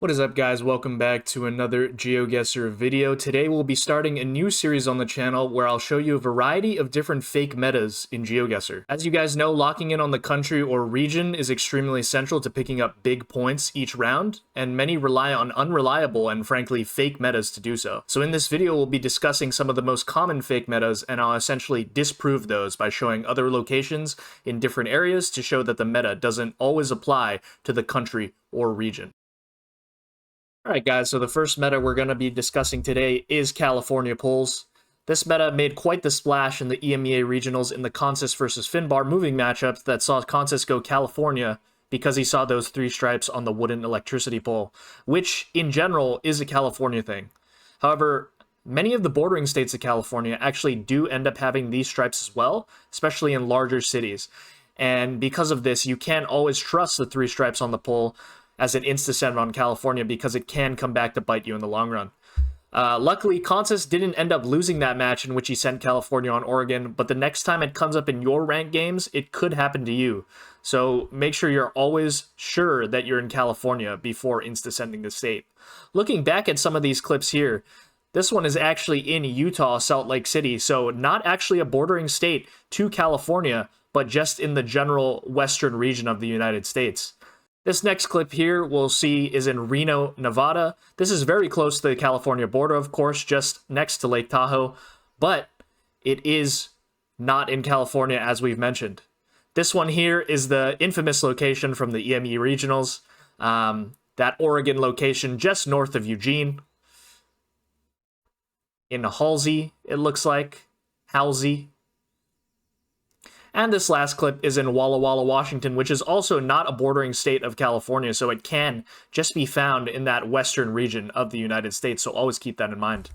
What is up, guys? Welcome back to another Geoguessr video. Today we'll be starting a new series on the channel where I'll show you a variety of different fake metas in Geoguessr. As you guys know, locking in on the country or region is extremely essential to picking up big points each round, and many rely on unreliable and frankly fake metas to do so. So in this video we'll be discussing some of the most common fake metas, and I'll essentially disprove those by showing other locations in different areas to show that the meta doesn't always apply to the country or region. Alright guys, so the first meta we're going to be discussing today is California pulls. This meta made quite the splash in the EMEA regionals in the Consus versus Finbar moving matchups that saw Consus go California because he saw those three stripes on the wooden electricity pole, which in general is a California thing. However, many of the bordering states of California actually do end up having these stripes as well, especially in larger cities. And because of this, you can't always trust the three stripes on the pole as an insta-send on California because it can come back to bite you in the long run. Luckily, Consus didn't end up losing that match in which he sent California on Oregon, but the next time it comes up in your ranked games, it could happen to you. So make sure you're always sure that you're in California before insta-sending the state. Looking back at some of these clips here, this one is actually in Utah, Salt Lake City, so not actually a bordering state to California, but just in the general western region of the United States. This next clip here we'll see is in Reno, Nevada. This is very close to the California border, of course, just next to Lake Tahoe, but it is not in California as we've mentioned. This one here is the infamous location from the EME regionals, that Oregon location just north of Eugene. In Halsey, it looks like. Halsey. And this last clip is in Walla Walla, Washington, which is also not a bordering state of California, so it can just be found in that western region of the United States, so always keep that in mind.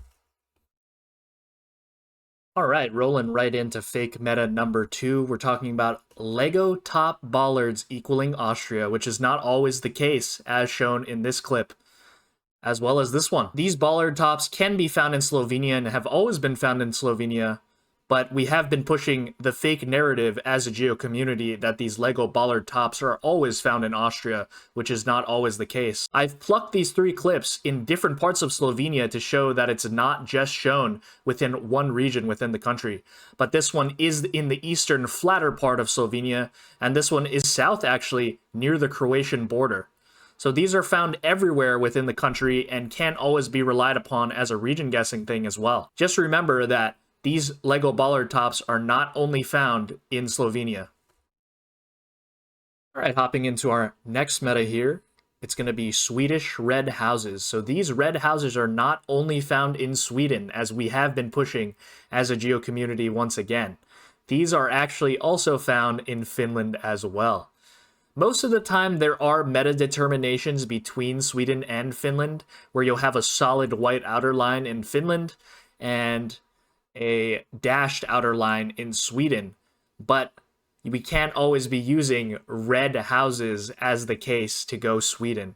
Alright, rolling right into fake meta number 2, we're talking about Lego top Ballards equaling Austria, which is not always the case, as shown in this clip, as well as this one. These Ballard tops can be found in Slovenia and have always been found in Slovenia, but we have been pushing the fake narrative as a Geo community that these Lego Ballard tops are always found in Austria, which is not always the case. I've plucked these three clips in different parts of Slovenia to show that it's not just shown within one region within the country, but this one is in the eastern flatter part of Slovenia, and this one is south actually, near the Croatian border. So these are found everywhere within the country and can't always be relied upon as a region guessing thing as well. Just remember that these Lego Ballard tops are not only found in Slovenia. Alright, hopping into our next meta here, it's going to be Swedish red houses. So these red houses are not only found in Sweden, as we have been pushing as a Geo community once again. These are actually also found in Finland as well. Most of the time, there are meta determinations between Sweden and Finland, where you'll have a solid white outer line in Finland and a dashed outer line in Sweden, but we can't always be using red houses as the case to go Sweden,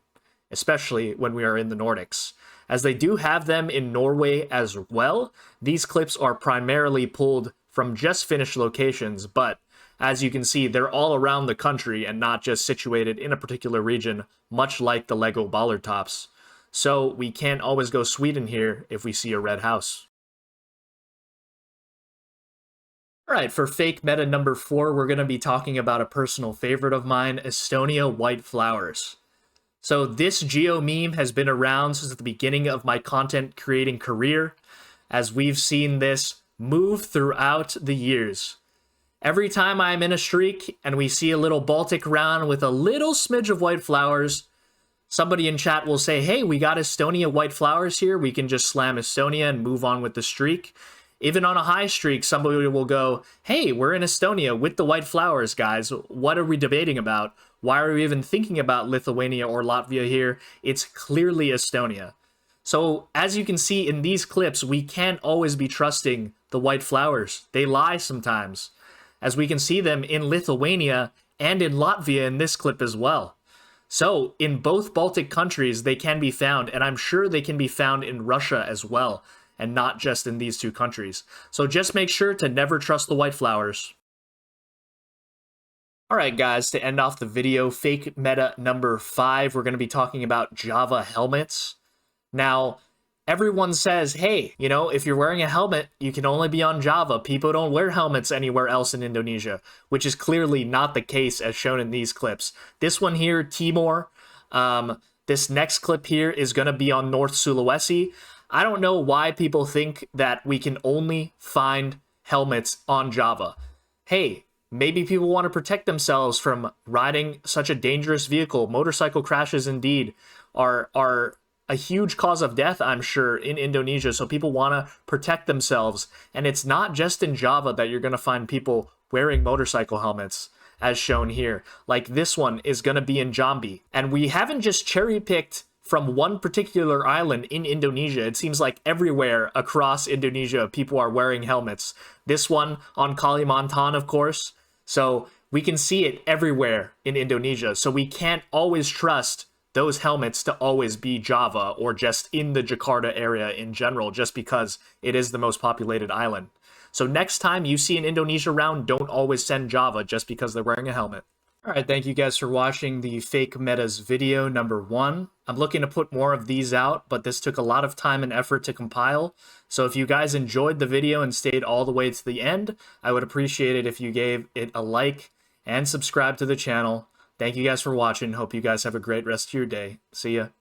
especially when we are in the Nordics. As they do have them in Norway as well, these clips are primarily pulled from just Finnish locations, but as you can see, they're all around the country and not just situated in a particular region, much like the Lego Ballard tops. So we can't always go Sweden here if we see a red house. Alright, for fake meta number 4, we're going to be talking about a personal favorite of mine, Estonia white flowers. So this Geo meme has been around since the beginning of my content creating career, as we've seen this move throughout the years. Every time I'm in a streak and we see a little Baltic round with a little smidge of white flowers, somebody in chat will say, hey, we got Estonia white flowers here, we can just slam Estonia and move on with the streak. Even on a high streak, somebody will go, hey, we're in Estonia with the white flowers, guys. What are we debating about? Why are we even thinking about Lithuania or Latvia here? It's clearly Estonia. So as you can see in these clips, we can't always be trusting the white flowers. They lie sometimes, as we can see them in Lithuania and in Latvia in this clip as well. So in both Baltic countries, they can be found, and I'm sure they can be found in Russia as well, and not just in these two countries. So just make sure to never trust the white flowers. Alright guys, to end off the video, fake meta number 5, we're going to be talking about Java helmets. Now, everyone says, hey, you know, if you're wearing a helmet, you can only be on Java. People don't wear helmets anywhere else in Indonesia, which is clearly not the case as shown in these clips. This one here, Timor, this next clip here is going to be on North Sulawesi. I don't know why people think that we can only find helmets on Java. Hey, maybe people want to protect themselves from riding such a dangerous vehicle. Motorcycle crashes indeed are a huge cause of death, I'm sure, in Indonesia. So people want to protect themselves. And it's not just in Java that you're going to find people wearing motorcycle helmets, as shown here. Like this one is going to be in Jambi. And we haven't just cherry-picked from one particular island in Indonesia. It seems like everywhere across Indonesia, people are wearing helmets. This one on Kalimantan, of course. So we can see it everywhere in Indonesia. So we can't always trust those helmets to always be Java or just in the Jakarta area in general, just because it is the most populated island. So next time you see an Indonesia round, don't always send Java just because they're wearing a helmet. Alright, thank you guys for watching the Fake Metas video number 1. I'm looking to put more of these out, but this took a lot of time and effort to compile. So if you guys enjoyed the video and stayed all the way to the end, I would appreciate it if you gave it a like and subscribe to the channel. Thank you guys for watching. Hope you guys have a great rest of your day. See ya.